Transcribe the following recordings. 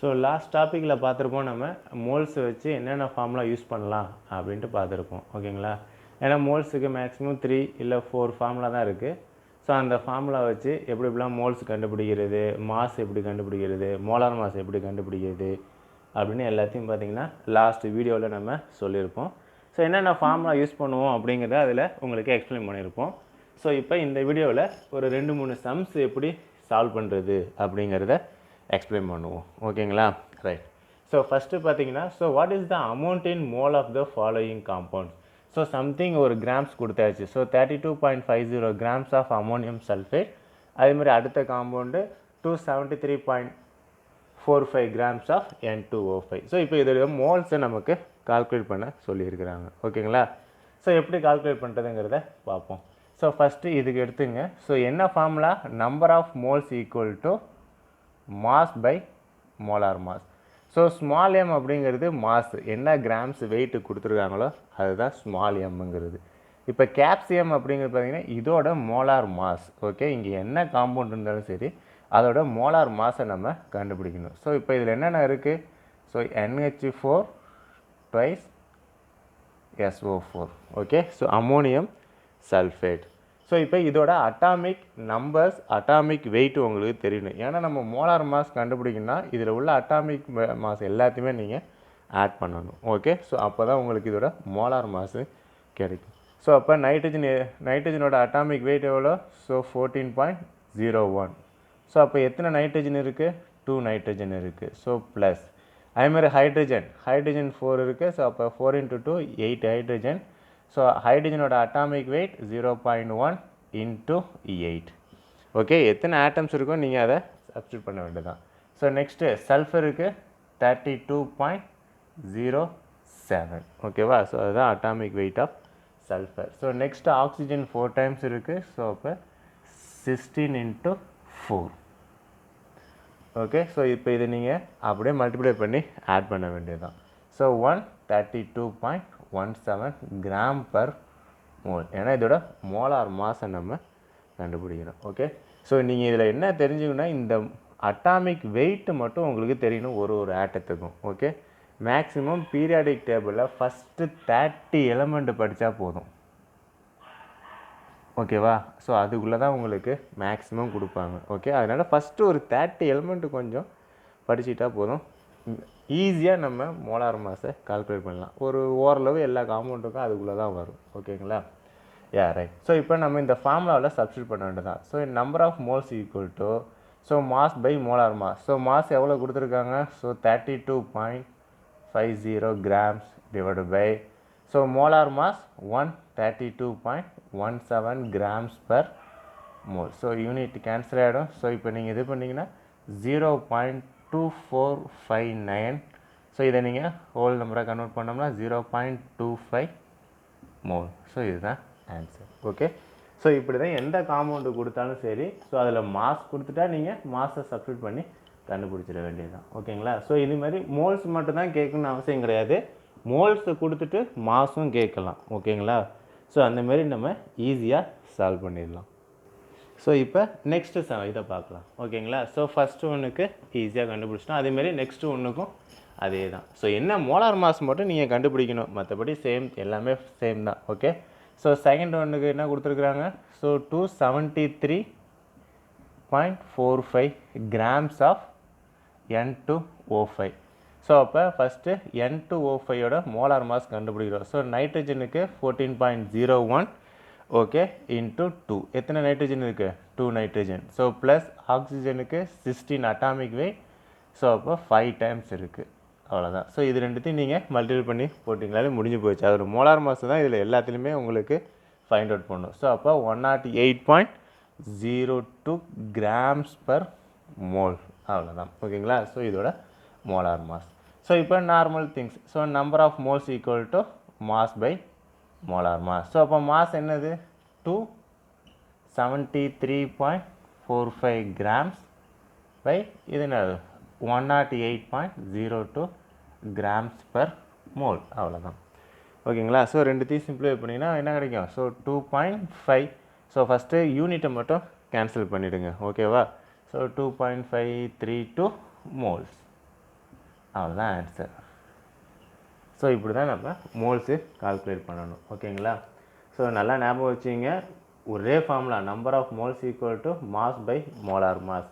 So last டாப்பிக்கில் பார்த்துருப்போம் நம்ம மோல்ஸ் வச்சு என்னென்ன ஃபார்முலா யூஸ் பண்ணலாம் அப்படின்ட்டு பார்த்துருப்போம். ஓகேங்களா? ஏன்னா மோல்ஸுக்கு மேக்ஸிமம் 3 இல்லை 4 ஃபார்முலா தான் இருக்குது. ஸோ அந்த ஃபார்முலா வச்சு எப்படி எப்படிலாம் மோல்ஸ் கண்டுபிடிக்கிறது, மாஸ் எப்படி கண்டுபிடிக்கிறது, மோலார் மாஸ் எப்படி கண்டுபிடிக்கிறது அப்படின்னு எல்லாத்தையும் பார்த்திங்கன்னா லாஸ்ட் வீடியோவில் நம்ம சொல்லியிருப்போம். ஸோ என்னென்ன ஃபார்முலா யூஸ் பண்ணுவோம் அப்படிங்கிறத அதில் உங்களுக்கு எக்ஸ்பிளைன் பண்ணியிருப்போம். ஸோ இப்போ இந்த வீடியோவில் ஒரு 2-3 சம்ஸ் எப்படி சால்வ் பண்ணுறது அப்படிங்கிறத எக்ஸ்பிளைன் பண்ணுவோம். ஓகேங்களா? ரைட். ஸோ ஃபஸ்ட்டு பார்த்தீங்கன்னா, so what is the amount in mole of the following compounds? So something ஒரு கிராம்ஸ் கொடுத்தாச்சு. So 32.50 grams of ammonium sulphate. அதேமாதிரி அடுத்த compound 273.45 grams of N2O5. So இப்போ இதோட மோல்ஸை நமக்கு கால்குலேட் பண்ண சொல்லியிருக்கிறாங்க. ஓகேங்களா? ஸோ எப்படி கால்குலேட் பண்ணுறதுங்கிறத பார்ப்போம். ஸோ ஃபஸ்ட்டு இதுக்கு எடுத்துங்க. ஸோ என்ன formula? Number of moles equal to mass by molar mass. So small M அப்படிங்கிறது மாஸ், என்ன கிராம்ஸ் வெயிட்டு கொடுத்துருக்காங்களோ அதுதான் ஸ்மால் எம்ங்கிறது. இப்போ கேப்சியம் அப்படிங்கிறது பார்த்திங்கன்னா இதோட மோலார் மாஸ். ஓகே, இங்கே என்ன காம்பவுண்ட் இருந்தாலும் சரி அதோட மோலார் மாஸை நம்ம கண்டுபிடிக்கணும். ஸோ இப்போ இதில் என்னென்ன இருக்குது? So NH4 twice SO4. Okay, so ammonium sulphate. So இப்போ இதோட அட்டாமிக் நம்பர்ஸ், அட்டாமிக் வெயிட் உங்களுக்கு தெரியணும். ஏன்னா நம்ம மோலார் மாஸ் கண்டுபிடிக்கணும்னா இதில் உள்ள அட்டாமிக் மாஸ் எல்லாத்தையுமே நீங்கள் ஆட் பண்ணணும். ஓகே, ஸோ அப்போ தான் உங்களுக்கு இதோட மோலார் மாஸு கிடைக்கும். ஸோ அப்போ நைட்ரஜனோட அட்டாமிக் வெயிட் எவ்வளோ? ஸோ 14.01. ஸோ அப்போ எத்தனை நைட்ரஜன் இருக்குது? 2 நைட்ரஜன் இருக்குது. ஸோ ப்ளஸ் அதேமாதிரி ஹைட்ரஜன் 4 இருக்குது. ஸோ அப்போ 4 × 2 8 ஹைட்ரஜன். ஸோ ஹைட்ரஜனோட அட்டாமிக் வெயிட் 0.1 × 8. ஓகே, எத்தனை ஆட்டம்ஸ் இருக்கோ நீங்கள் அதை சப்ஸ்டியூட் பண்ண வேண்டியதான். ஸோ நெக்ஸ்ட்டு சல்ஃபருக்கு 32.07. ஓகேவா? ஸோ அதுதான் atomic weight of sulphur. So next oxygen 4 times இருக்குது. ஸோ அப்போ 16 × 4. ஓகே, ஸோ இப்போ இதை நீங்கள் அப்படியே மல்டிப்ளை பண்ணி ஆட் பண்ண வேண்டியதுதான். So 132.17 gram per mole. ஏன்னா இதோட மோலார் மாஸை நம்ம கண்டுபிடிக்கணும். ஓகே, ஸோ நீங்கள் இதில் என்ன தெரிஞ்சுக்கணுன்னா இந்த அட்டாமிக் வெயிட்டு மட்டும் உங்களுக்கு தெரியணும் ஒரு ஆட்டத்துக்கும். ஓகே, மேக்ஸிமம் பீரியாடிக் டேபிளில் ஃபஸ்ட்டு 30 எலமெண்ட் படித்தா போதும். ஓகேவா? ஸோ அதுக்குள்ளே தான் உங்களுக்கு மேக்ஸிமம் கொடுப்பாங்க. ஓகே, அதனால் ஃபஸ்ட்டு ஒரு 30 எலமெண்ட்டு கொஞ்சம் படிச்சுட்டா போதும். ஈஸியாக நம்ம மோலார் மாஸை கால்குலேட் பண்ணலாம். ஒரு ஓரளவு எல்லா காம்பவுண்டுக்கும் அதுக்குள்ளே தான் வரும். ஓகேங்களா? ரைட். ஸோ இப்போ நம்ம இந்த ஃபார்முலாவில் சப்ஸ்டியூட் பண்ண வேண்டியதான். So number of moles equal to so mass by molar mass. So mass எவ்வளோ கொடுத்துருக்காங்க? So 32.50 grams divide by so molar mass 132.17 grams per mole. So unit cancel ஆகிடும். ஸோ இப்போ நீங்கள் இது பண்ணிங்கன்னா 0.2459. ஸோ இதை நீங்கள் ஹோல் நம்பரை கன்வெர்ட் பண்ணோம்னா 0.25 மோல். ஸோ இதுதான் ஆன்சர். ஓகே, ஸோ இப்படி தான் எந்த காம்பவுண்டு கொடுத்தாலும் சரி, ஸோ அதில் மாஸ் கொடுத்துட்டா நீங்கள் மாஸை சப்ஸ்டியூட் பண்ணி கண்டுபிடிச்சிட வேண்டியது தான். ஓகேங்களா? ஸோ இது மாதிரி மோல்ஸ் மட்டும்தான் கேட்கணும்னு அவசியம் கிடையாது. மோல்ஸை கொடுத்துட்டு மாஸும் கேட்கலாம். ஓகேங்களா? ஸோ அந்தமாரி நம்ம ஈஸியாக சால்வ் பண்ணிடலாம். ஸோ இப்போ நெக்ஸ்ட்டு இதை பார்க்கலாம். ஓகேங்களா? ஸோ ஃபஸ்ட்டு ஒன்றுக்கு ஈஸியாக கண்டுபிடிச்சிட்டோம். அதேமாரி நெக்ஸ்ட்டு ஒன்றுக்கும் அதே தான். ஸோ என்ன மோலார் மாஸ் மட்டும் நீங்கள் கண்டுபிடிக்கணும், மற்றபடி சேம், எல்லாமே சேம் தான். ஓகே, ஸோ செகண்ட் ஒன்றுக்கு என்ன கொடுத்துருக்குறாங்க? So 273.45 grams of N2O5. So அப்போ ஃபஸ்ட்டு N2O5யோட மோலார் மாஸ் கண்டுபிடிக்கிறோம். ஸோ நைட்ரஜனுக்கு 14.01. Okay, into 2. எத்தனை நைட்ரஜன் இருக்குது? 2 நைட்ரஜன். ஸோ ப்ளஸ் ஆக்சிஜனுக்கு 16 அட்டாமிக் வெயிட். ஸோ அப்போ 5 டைம்ஸ் இருக்குது. அவ்வளோதான். ஸோ இது ரெண்டுத்தையும் நீங்கள் மல்டிபிள் பண்ணி போட்டிங்களாலே முடிஞ்சு போயிடுச்சு. அதோட மோலார் மாஸ் தான் இதில் எல்லாத்துலேயுமே உங்களுக்கு ஃபைண்ட் அவுட் பண்ணணும். ஸோ அப்போ 108.02 கிராம்ஸ் பர் மோல். அவ்வளோதான். ஓகேங்களா? ஸோ இதோட மோலார் மாஸ். ஸோ இப்போ normal things. So number of moles equal to mass by molar mass. So அப்போ மாஸ் என்னது? 273.45 கிராம்ஸ் பை இது என்னது? 108.02 கிராம்ஸ் பர் மோல். அவ்வளோதான். ஓகேங்களா? ஸோ ரெண்டுத்தையும் சிம்பிளிஃபை பண்ணிங்கன்னா என்ன கிடைக்கும்? ஸோ 2.5. ஸோ ஃபஸ்ட்டு யூனிட்டை மட்டும் கேன்சல் பண்ணிவிடுங்க. ஓகேவா? So 2.532 moles. அவ்வளோதான் ஆன்சர். ஸோ இப்படி தான் நம்ம மோல்ஸு கால்குலேட் பண்ணணும். ஓகேங்களா? ஸோ நல்லா ஞாபகம் வச்சுங்க, ஒரே formula number of moles equal to mass by molar mass.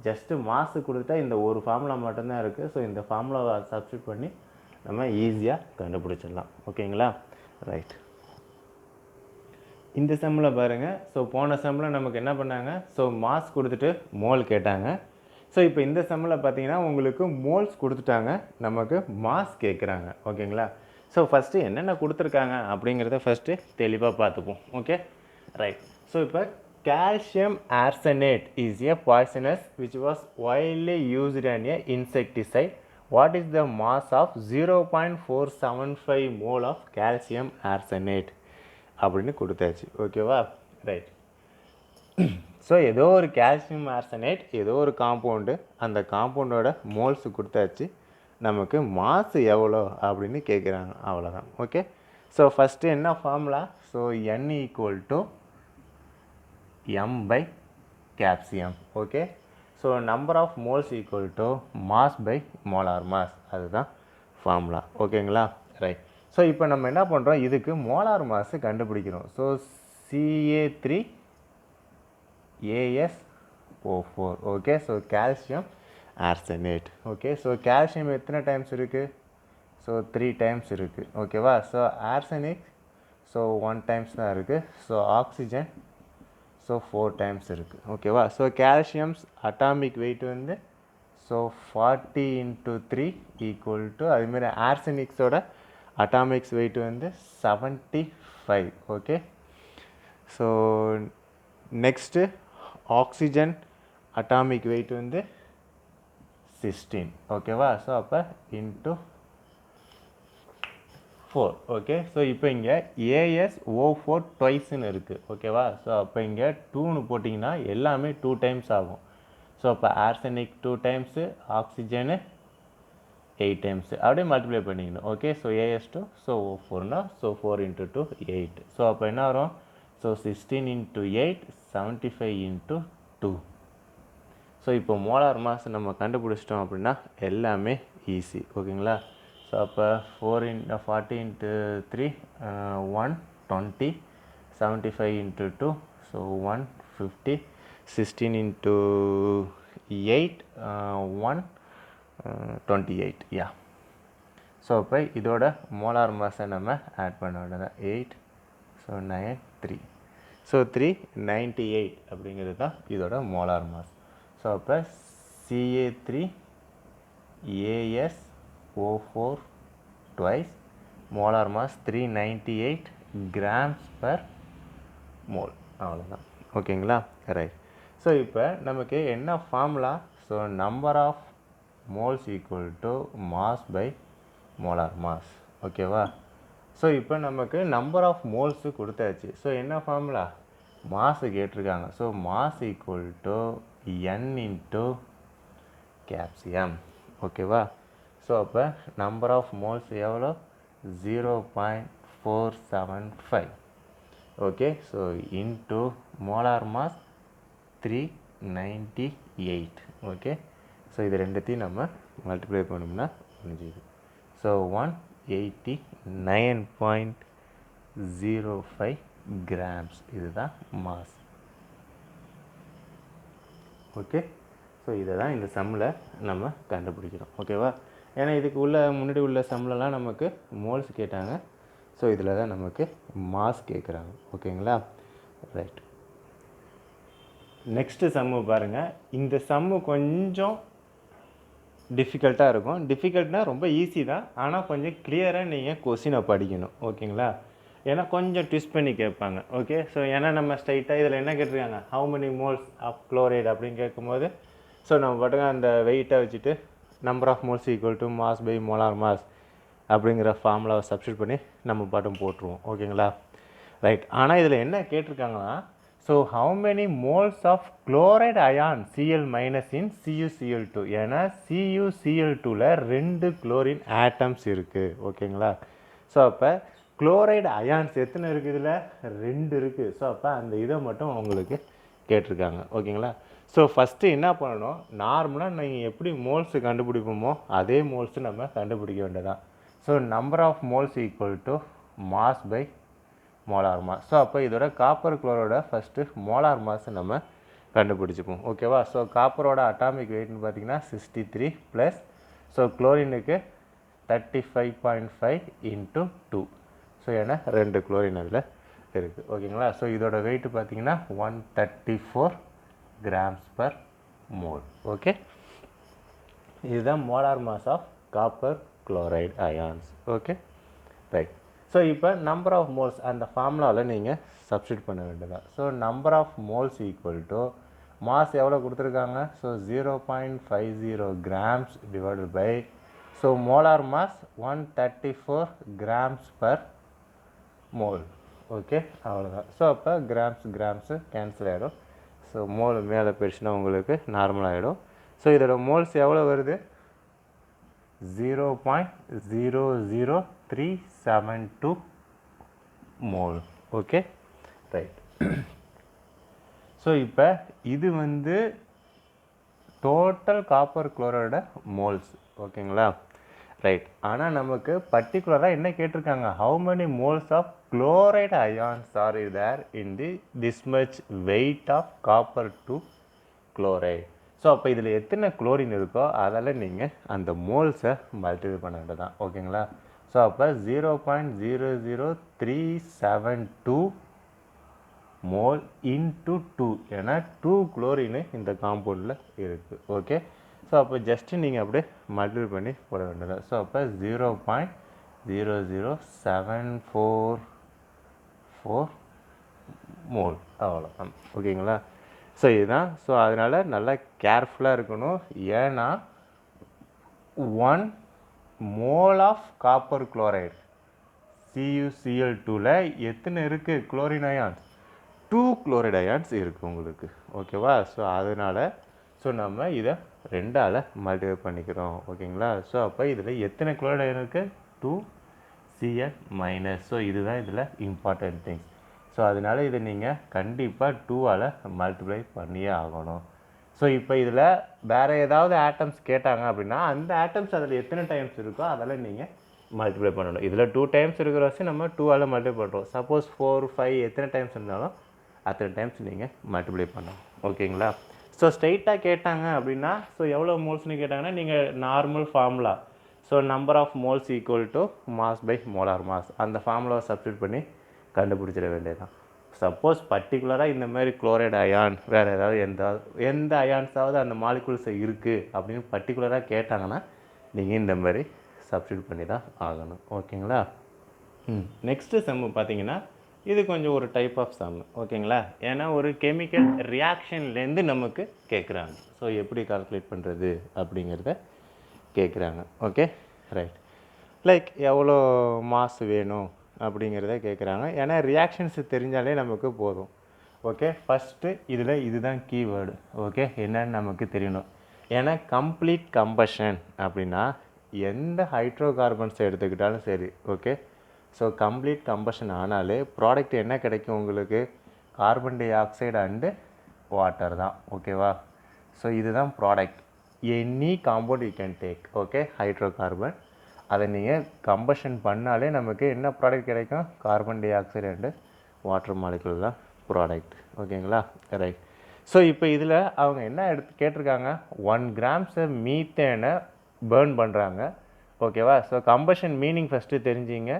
Just mass கொடுத்துட்டா இந்த ஒரு ஃபார்முலா மட்டும்தான் இருக்குது. ஸோ இந்த ஃபார்முலாவை சப்ஸ்டியூட் பண்ணி நம்ம ஈஸியாக கண்டுபிடிச்சிடலாம். ஓகேங்களா? ரைட். இந்த செம்மில் பாருங்கள். ஸோ போன செம்மில் நமக்கு என்ன பண்ணாங்க, ஸோ மாஸ் கொடுத்துட்டு மோல் கேட்டாங்க. ஸோ இப்போ இந்த செம்மில் பார்த்தீங்கன்னா உங்களுக்கு மோல்ஸ் கொடுத்துட்டாங்க, நமக்கு மாஸ் கேட்குறாங்க. ஓகேங்களா? ஸோ ஃபஸ்ட்டு என்னென்ன கொடுத்துருக்காங்க அப்படிங்கிறத ஃபஸ்ட்டு தெளிவாக பார்த்துப்போம். Okay, right. ஸோ இப்போ calcium arsenate is a poisonous which was widely used as an insecticide. What is the mass of 0.475 mole of calcium arsenate அப்படின்னு கொடுத்தாச்சு. ஓகேவா? ரைட். ஸோ ஏதோ ஒரு கால்சியம் ஆர்சனேட், ஏதோ ஒரு காம்பவுண்டு, அந்த காம்பவுண்டோட மோல்ஸ் கொடுத்தாச்சு, நமக்கு மாஸ் எவ்வளோ அப்படின்னு கேட்குறாங்க. அவ்வளோதான். ஓகே. ஸோ ஃபஸ்ட்டு என்ன formula, so n equal to m by கேப்சியம். Okay. So number of moles equal to mass by molar mass, அதுதான் ஃபார்முலா. ஓகேங்களா? ரைட். ஸோ இப்போ நம்ம என்ன பண்ணுறோம், இதுக்கு மோலார் மாஸு கண்டுபிடிக்கிறோம். So CA3AsO4. Okay. So calcium arsenate. Okay. So calcium எத்தனை டைம்ஸ் இருக்குது, ஸோ 3 டைம்ஸ் இருக்குது. ஓகேவா? ஸோ ஆர்சனிக் ஸோ 1 டைம்ஸ் தான் இருக்குது. ஸோ ஆக்சிஜன் ஸோ 4 டைம்ஸ் இருக்குது. ஓகேவா? ஸோ கால்சியம்ஸ் அட்டாமிக் வெயிட் வந்து ஸோ 40 × 3 ஈக்குவல் டு, அதுமாரி ஆர்சனிக்ஸோட அட்டாமிக்ஸ் வெயிட் வந்து 75. Okay. So next oxygen atomic wait வந்து 16. ஓகேவா? ஸோ அப்போ இன்ட்டு 4. ஓகே. ஸோ இப்போ இங்கே AsO4 ட்வைஸ்ன்னு இருக்குது. ஓகேவா? ஸோ அப்போ இங்கே 2ன்னு போட்டிங்கன்னா எல்லாமே 2 டைம்ஸ் ஆகும். ஸோ அப்போ ஆர்சனிக் 2 டைம்ஸு, ஆக்சிஜனு 8 டைம்ஸு, அப்படியே மல்டிப்ளை பண்ணிக்கணும். ஓகே. ஸோ AS2 ஸோ O4னா ஸோ 4 × 2 8. ஸோ அப்போ என்ன வரும், ஸோ 16 × 8 75 × 2. ஸோ இப்போ மோலார் மாஸ் நம்ம கண்டுபிடிச்சிட்டோம் அப்படின்னா எல்லாமே ஈஸி. ஓகேங்களா? ஸோ அப்போ 40 × 3 120, 75 × 2 ஸோ 150, 16 × 8 128. யா. ஸோ அப்போ இதோட மோலார் மாஸை நம்ம ஆட் பண்ண வேண்டியது 8 ஸோ 9 3. ஸோ 398 அப்படிங்கிறது தான் இதோட மோலார் மாஸ். ஸோ அப்போ CA3AsO4 twice, molar mass 398 grams per mole. அவ்வளோதான். ஓகேங்களா? ரைட். ஸோ இப்போ நமக்கு என்ன formula, so number of moles equal to mass by molar mass. ஓகேவா? ஸோ இப்போ நமக்கு நம்பர் ஆஃப் மோல்ஸு கொடுத்தாச்சு. ஸோ என்ன ஃபார்முலா, மாஸு கேட்டிருக்காங்க. So mass equal to n × கேப்சியம். ஓகேவா? ஸோ அப்போ நம்பர் ஆஃப் மோல்ஸ் எவ்வளோ, 0.475. Okay. So into molar mass 398. Okay. So இது ரெண்டுத்தையும் நம்ம மல்டிப்ளை பண்ணோம்னா முடிஞ்சுது. ஸோ 189.05 கிராம்ஸ், இதுதான் மாஸ். ஓகே. ஸோ இதை தான் இந்த சம்மில் நம்ம கண்டுபிடிக்கிறோம். ஓகேவா? ஏன்னா இதுக்கு முன்னாடி உள்ள சம்மிலலாம் நமக்கு மோல்ஸ் கேட்டாங்க. ஸோ இதில் தான் நமக்கு மாஸ் கேட்குறாங்க. ஓகேங்களா? ரைட். நெக்ஸ்ட்டு சம்மு பாருங்கள். இந்த சம்மு கொஞ்சம் டிஃபிகல்ட்டாக இருக்கும். டிஃபிகல்ட்னால் ரொம்ப ஈஸி தான், ஆனால் கொஞ்சம் கிளியராக நீங்கள் கொஸ்டினை படிக்கணும். ஓகேங்களா? ஏன்னா கொஞ்சம் ட்விஸ்ட் பண்ணி கேட்பாங்க. ஓகே. ஸோ ஏன்னா நம்ம ஸ்ட்ரைட்டாக இதில் என்ன கேட்டிருக்காங்க, how many moles of chloride அப்படின்னு கேட்கும்போது ஸோ நம்ம பாட்டுங்க அந்த வெயிட்டை வச்சுட்டு number of moles equal to mass by molar mass அப்படிங்கிற ஃபார்முலாவை சப்ஸ்டியூட் பண்ணி நம்ம பாட்டும் போட்டுருவோம். ஓகேங்களா? ரைட். ஆனால் இதில் என்ன கேட்டிருக்காங்கன்னா, so how many moles of chloride ion Cl- in CuCl2. ஏன்னா CuCl2ல் 2 குளோரின் ஆட்டம்ஸ் இருக்குது. ஓகேங்களா? ஸோ அப்போ குளோரைடு அயான்ஸ் எத்தனை இருக்குது, இதில் 2 இருக்குது. ஸோ அப்போ அந்த இதை மட்டும் உங்களுக்கு கேட்டிருக்காங்க. ஓகேங்களா? ஸோ ஃபஸ்ட்டு என்ன பண்ணணும், நார்மலாக நீங்கள் எப்படி மோல்ஸு கண்டுபிடிப்போமோ அதே மோல்ஸு நம்ம கண்டுபிடிக்க வேண்டியதான். So number of moles equal to mass by molar mass. So அப்போ இதோட காப்பர் குளோரோட ஃபஸ்ட்டு மோலார் மாஸ் நம்ம கண்டுபிடிச்சிப்போம். ஓகேவா? ஸோ காப்பரோட அட்டாமிக் வெயிட்னு பார்த்தீங்கன்னா 63 ப்ளஸ், ஸோ குளோரினுக்கு 35.5 இன்ட்டு 2. ஸோ ஏன்னா 2 குளோரின் அதில் இருக்குது. ஓகேங்களா? ஸோ இதோட வெயிட்டு பார்த்தீங்கன்னா 134 கிராம்ஸ் பர் மோல். ஓகே, இதுதான் molar mass of copper chloride ions. Okay, right. So இப்போ நம்பர் ஆஃப் மோல்ஸ் அந்த ஃபார்முலாவில் நீங்கள் சப்ஸ்டியூட் பண்ண வேண்டியதான். So number of moles equal to mass எவ்வளோ கொடுத்துருக்காங்க, so 0.50 grams divided by, so molar mass 134 grams per mole. Okay, அவ்வளோதான். So அப்போ கிராம்ஸு கேன்சல் ஆகிடும். ஸோ மோல் மேலே போயிடுச்சுன்னா உங்களுக்கு நார்மலாகிடும். ஸோ இதோட மோல்ஸ் எவ்வளோ வருது, 0.00372 மோல். Okay, right. ஸோ இப்போ இது வந்து டோட்டல் காப்பர் குளோரைடோட மோல்ஸ். ஓகேங்களா, ரைட். ஆனால் நமக்கு பர்டிகுலராக என்ன கேட்டிருக்காங்க, how many moles of chloride ions are there in this much weight of copper to chloride. So அப்போ இதில் எத்தனை குளோரின் இருக்கோ அதில் நீங்கள் அந்த மோல்ஸை மல்டிப்ளை பண்ண வேண்டியதான். ஓகேங்களா? ஸோ அப்போ 0.00372 மோல் இன்ட்டு 2, ஏன்னா 2 குளோரின் இந்த காம்பவுண்டில் இருக்குது. ஓகே, ஸோ அப்போ ஜஸ்ட்டு நீங்கள் அப்படியே மல்டிப்ளை பண்ணி போட வேண்டியதான். ஸோ அப்போ 0.00744 மோல், அவ்வளோதான். ஓகேங்களா? ஸோ இதுதான். ஸோ அதனால் நல்லா கேர்ஃபுல்லாக இருக்கணும். ஏன்னா 1 மோல் ஆஃப் காப்பர் குளோரைடு CuCl2ல எத்தனை இருக்குது குளோரின் அயான்ஸ், 2 குளோரைடு அயான்ஸ் இருக்குது உங்களுக்கு. ஓகேவா? ஸோ அதனால் ஸோ நம்ம இதை 2ஆல் மல்டிப்ளை பண்ணிக்கிறோம். ஓகேங்களா? ஸோ அப்போ இதில் எத்தனை குளோரைடு அயான் இருக்குது, 2Cl-. ஸோ இதுதான் இதில் இம்பார்ட்டன்ட் திங்ஸ். ஸோ அதனால் இதை நீங்கள் கண்டிப்பாக 2ஆல் மல்டிப்ளை பண்ணியே ஆகணும். ஸோ இப்போ இதில் வேறு ஏதாவது ஆட்டம்ஸ் கேட்டாங்க அப்படின்னா அந்த ஆட்டம்ஸ் அதில் எத்தனை டைம்ஸ் இருக்கோ அதில் நீங்கள் மல்டிப்ளை பண்ணணும். இதில் 2 டைம்ஸ் இருக்கிற வச்சு நம்ம 2ஆல் மல்டிப்ளை பண்ணுறோம். சப்போஸ் 4, 5 எத்தனை டைம்ஸ் இருந்தாலும் அத்தனை டைம்ஸ் நீங்கள் மல்டிப்ளை பண்ணணும். ஓகேங்களா? ஸோ ஸ்ட்ரைட்டாக கேட்டாங்க அப்படின்னா, ஸோ எவ்வளோ மோல்ஸ்னு கேட்டாங்கன்னா நீங்கள் normal formula, so number of moles equal to mass by molar mass, அந்த ஃபார்முலாவை சப்ஸ்டியூட் பண்ணி கண்டுபிடிச்சிட வேண்டியதுதான். சப்போஸ் பர்டிகுலராக இந்த மாதிரி குளோரைடு அயான் வேறு ஏதாவது எந்த அயான்ஸாவது அந்த மாலிகுல்ஸ் இருக்குது அப்படின்னு பர்டிகுலராக கேட்டாங்கன்னா நீங்கள் இந்த மாதிரி சப்ஸ்டியூட் பண்ணி தான் ஆகணும். ஓகேங்களா? நெக்ஸ்ட்டு சம்மு பார்த்தீங்கன்னா இது கொஞ்சம் ஒரு டைப் ஆஃப் சம். ஓகேங்களா? ஏன்னா ஒரு கெமிக்கல் ரியாக்ஷன்லேருந்து நமக்கு கேட்குறாங்க. ஸோ எப்படி கால்குலேட் பண்ணுறது அப்படிங்கிறத கேட்குறாங்க. Okay, right. லைக் எவ்வளோ மாஸ் வேணும் அப்படிங்கிறத கேட்குறாங்க. ஏன்னா ரியாக்ஷன்ஸ் தெரிஞ்சாலே நமக்கு போதும். ஓகே, ஃபஸ்ட்டு இதில் இதுதான் கீவேர்டு. ஓகே, என்னன்னு நமக்கு தெரியணும். ஏன்னா கம்ப்ளீட் கம்பஷன் அப்படின்னா எந்த ஹைட்ரோ கார்பன்ஸை எடுத்துக்கிட்டாலும் சரி. ஓகே, ஸோ கம்ப்ளீட் கம்பஷன் ஆனாலே ப்ராடக்ட் என்ன கிடைக்கும் உங்களுக்கு, carbon di oxide and water தான். ஓகேவா? ஸோ இதுதான் product. Any compound you can take. Okay, hydro carbon அதை நீங்கள் கம்பஷன் பண்ணாலே நமக்கு என்ன ப்ராடக்ட் கிடைக்கும், carbon di oxide and water molecule தான் ப்ராடக்ட். ஓகேங்களா? ரைட். ஸோ இப்போ இதில் அவங்க என்ன கேட்டிருக்காங்க, 1 கிராம்ஸை மீத்தேனை பேர்ன் பண்ணுறாங்க. ஓகேவா? ஸோ கம்பஷன் மீனிங் ஃபஸ்ட்டு தெரிஞ்சிங்க.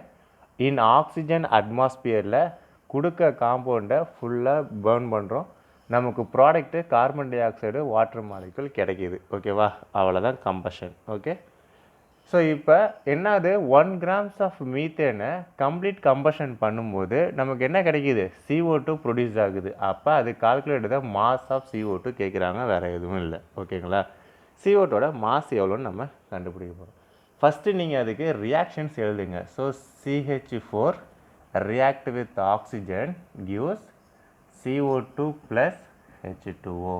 இன் ஆக்சிஜன் அட்மாஸ்பியரில் கொடுக்க காம்பவுண்டை ஃபுல்லாக பேர்ன் பண்ணுறோம், நமக்கு product carbon di oxide water molecule கிடைக்கிது. ஓகேவா? அவ்வளோதான் கம்பஷன். ஓகே, ஸோ இப்போ என்னது, 1 கிராம்ஸ் ஆஃப் மீத்தேனை கம்ப்ளீட் கம்பஷன் பண்ணும்போது நமக்கு என்ன கிடைக்கிது, CO2 ப்ரொடியூஸ் ஆகுது. அப்போ அது கால்குலேட் தான் மாஸ் ஆஃப் CO2 கேட்குறாங்க, வேறு எதுவும் இல்லை. ஓகேங்களா? CO2ஓட மாஸ் எவ்வளோன்னு நம்ம கண்டுபிடிக்க போகிறோம். ஃபஸ்ட்டு நீங்கள் அதுக்கு ரியாக்ஷன்ஸ் எழுதுங்க. So CH4 react with oxygen gives CO2 plus H2O.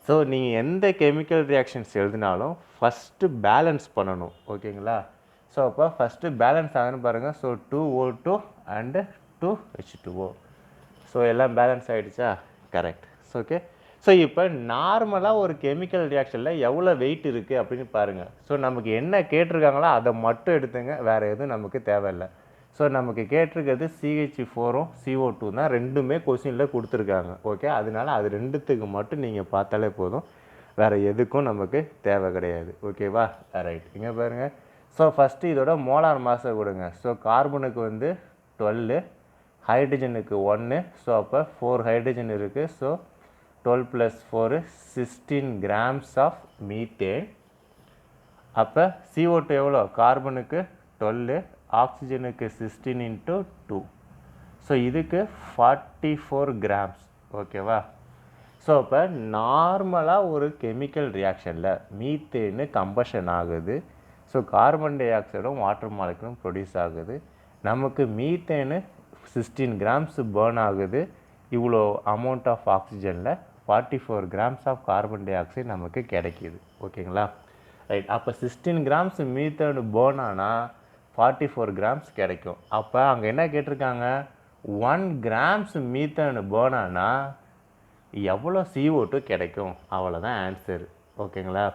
So நீங்கள் எந்த கெமிக்கல் ரியாக்ஷன்ஸ் எழுதினாலும் ஃபஸ்ட்டு பேலன்ஸ் பண்ணணும். ஓகேங்களா? ஸோ அப்போ ஃபஸ்ட்டு பேலன்ஸ் ஆகுன்னு பாருங்கள். So 2O2 and 2H2O. So எல்லாம் பேலன்ஸ் ஆகிடுச்சா? கரெக்ட். ஸோ ஓகே, ஸோ இப்போ நார்மலாக ஒரு கெமிக்கல் ரியாக்ஷனில் எவ்வளோ வெயிட் இருக்குது அப்படின்னு பாருங்கள். ஸோ நமக்கு என்ன கேட்டிருக்காங்களோ அதை மட்டும் எடுத்துங்க, வேறு எதுவும் நமக்கு தேவையில்லை. ஸோ நமக்கு கேட்டிருக்கிறது CH4ம் CO2 தான், ரெண்டுமே கொஸ்டினில் கொடுத்துருக்காங்க. ஓகே, அதனால அது ரெண்டுத்துக்கு மட்டும் நீங்கள் பார்த்தாலே போதும், வேறு எதுக்கும் நமக்கு தேவை கிடையாது. ஓகேவா? ரைட், இங்கே பாருங்கள். ஸோ ஃபஸ்ட்டு இதோட மோலார் மாஸை கொடுங்க. ஸோ கார்பனுக்கு வந்து 12, ஹைட்ரஜனுக்கு 1, ஸோ அப்போ 4 ஹைட்ரஜன் இருக்குது. So 12 + 4 16 grams of methane. அப்போ CO2 எவ்வளோ? கார்பனுக்கு 12, ஆக்சிஜனுக்கு 16 × 2, ஸோ இதுக்கு 44 grams. ஓகேவா? ஸோ அப்போ நார்மலாக ஒரு கெமிக்கல் ரியாக்ஷனில் மீத்தேனு கம்பஷன் ஆகுது. ஸோ கார்பன் டை ஆக்சைடும் வாட்டர் மாலிகுலும் ப்ரொடியூஸ் ஆகுது. நமக்கு மீத்தேனு 16 grams பேர்ன் ஆகுது. இவ்வளோ அமௌண்ட் ஆஃப் ஆக்சிஜனில் 44 grams of carbon di oxide நமக்கு கிடைக்கிது. ஓகேங்களா? ரைட், அப்போ 16 grams மீத்தேனு பேர்ன் ஆனால் 44 grams கிடைக்கும். அப்போ அங்கே என்ன கேட்டிருக்காங்க? 1 grams மீத்தேனு பேர்ன் ஆனால் எவ்வளோ CO2 கிடைக்கும்? அவ்வளோதான் ஆன்சர். ஓகேங்களா?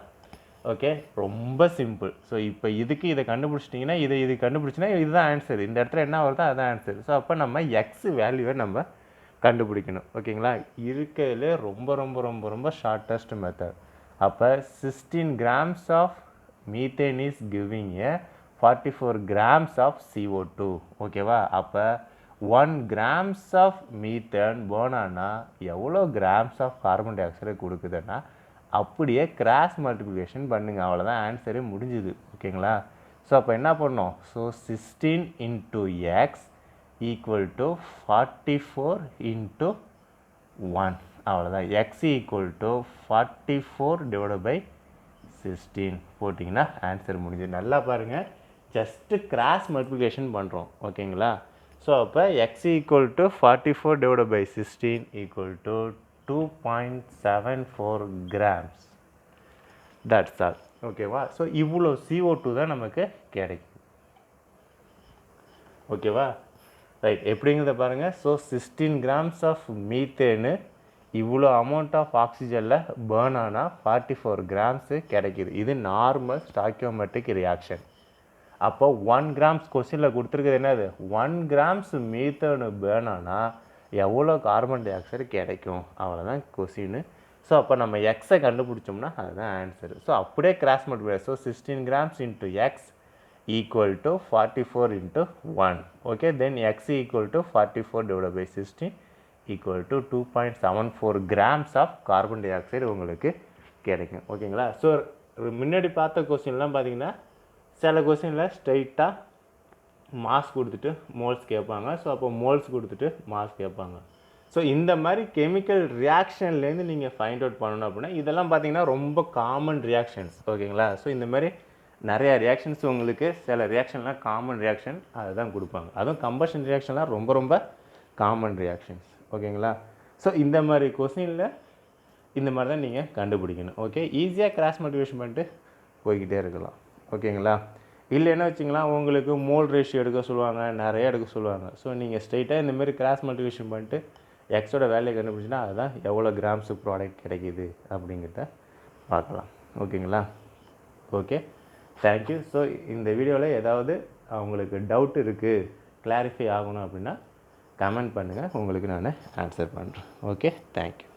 ஓகே, ரொம்ப சிம்பிள். ஸோ இப்போ இதுக்கு இதை கண்டுபிடிச்சிட்டிங்கன்னா இது கண்டுபிடிச்சின்னா இதுதான் ஆன்சர். இந்த இடத்துல என்ன வருதோ அதுதான் ஆன்சர். ஸோ அப்போ நம்ம எக்ஸ் வேல்யூவை நம்ம கண்டுபிடிக்கணும். ஓகேங்களா? இருக்கிறதுலே ரொம்ப ரொம்ப ரொம்ப ரொம்ப ஷார்ட்டஸ்ட் மெத்தட். அப்போ 16 grams of methane is giving a 44 grams of CO2. ஓகேவா? அப்போ 1 grams ஆஃப் மீத்தேன் பேர்ன் ஆனால் எவ்வளோ கிராம்ஸ் ஆஃப் கார்பன் டை ஆக்சைடை கொடுக்குதுன்னா அப்படியே கிராஸ் மல்டிப்ளிகேஷன் பண்ணுங்க, அவ்வளோதான் ஆன்சரே முடிஞ்சுது. ஓகேங்களா? ஸோ அப்போ என்ன பண்ணோம்? ஸோ 16 × x = 44 × 1, அவ்வளோதான். x = 44 / 16 போட்டிங்கன்னா ஆன்சர் முடிஞ்சது. நல்லா பாருங்கள், ஜஸ்ட்டு கிராஸ் மல்டிப்ளிகேஷன் பண்ணுறோம். ஓகேங்களா? ஸோ அப்போ x = 44 / 16 = 2.74 grams. That's all. ஓகேவா? ஸோ இவ்வளோ CO2 தான் நமக்கு கிடைக்கும். ஓகேவா? ரைட், எப்படிங்கிறத பாருங்கள். ஸோ 16 grams ஆஃப் மீத்தேனு இவ்வளோ அமௌண்ட் ஆஃப் ஆக்சிஜனில் பேர்ன் ஆனால் 44 grams கிடைக்கிது. இது நார்மல் ஸ்டாக்கியோமெட்ரிக் ரியாக்ஷன். அப்போ 1 grams கொஸ்டினில் கொடுத்துருக்குது என்னது? 1 grams மீத்தேனு பேர்ன் ஆனால் எவ்வளோ கார்பன் டை ஆக்சைடு கிடைக்கும்? அவ்வளோதான் கொஸ்டின். ஸோ அப்போ நம்ம எக்ஸை கண்டுபிடிச்சோம்னா அதுதான் ஆன்சர். ஸோ அப்படியே cross multiply. So 16 grams × x = 44 × 1. Okay, then x = 44 / 16 = 2.74 grams of carbon tie ஆக்சைடு உங்களுக்கு கிடைக்கும். ஓகேங்களா? ஸோ முன்னாடி பார்த்த கொஸ்டின்லாம் பார்த்தீங்கன்னா சில கொஸ்டினில் ஸ்ட்ரைட்டாக மாஸ் கொடுத்துட்டு மோல்ஸ் கேட்பாங்க. ஸோ அப்போ மோல்ஸ் கொடுத்துட்டு மாஸ் கேட்பாங்க. ஸோ இந்த மாதிரி கெமிக்கல் ரியாக்ஷன்லேருந்து நீங்கள் ஃபைண்ட் அவுட் பண்ணணும் அப்படின்னா இதெல்லாம் பார்த்தீங்கன்னா ரொம்ப காமன் ரியாக்ஷன்ஸ். ஓகேங்களா? ஸோ இந்த மாதிரி நிறையா ரியாக்ஷன்ஸ் உங்களுக்கு, சில ரியாக்ஷன்லாம் காமன் ரியாக்ஷன் அதை தான் கொடுப்பாங்க. அதுவும் கம்பஷன் ரியாக்ஷன்லாம் ரொம்ப ரொம்ப காமன் ரியாக்ஷன்ஸ். ஓகேங்களா? ஸோ இந்த மாதிரி கொஸ்டினில் இந்த மாதிரி தான் நீங்கள் கண்டுபிடிக்கணும். ஓகே, ஈஸியாக கிராஸ் மல்டிப்ளிகேஷன் பண்ணிட்டு போய்கிட்டே இருக்கலாம். ஓகேங்களா? இல்லைன்னா வச்சிங்களா உங்களுக்கு மோல் ரேஷியோ எடுக்க சொல்லுவாங்க, நிறைய எடுக்க சொல்லுவாங்க. ஸோ நீங்கள் ஸ்ட்ரைட்டாக இந்தமாரி கிராஸ் மல்டிப்ளிகேஷன் பண்ணிட்டு எக்ஸோட வேல்யூ கண்டுபிடிச்சின்னா அதுதான் எவ்வளோ கிராம்ஸு ப்ராடக்ட் கிடைக்கிது அப்படிங்கிறத பார்க்கலாம். ஓகேங்களா? Okay, thank you. ஸோ இந்த வீடியோவில் ஏதாவது உங்களுக்கு டவுட் இருக்குது, கிளாரிஃபை ஆகணும் அப்படின்னா கமெண்ட் பண்ணுங்கள், உங்களுக்கு நான் ஆன்சர் பண்ணுறேன். Okay, thank you.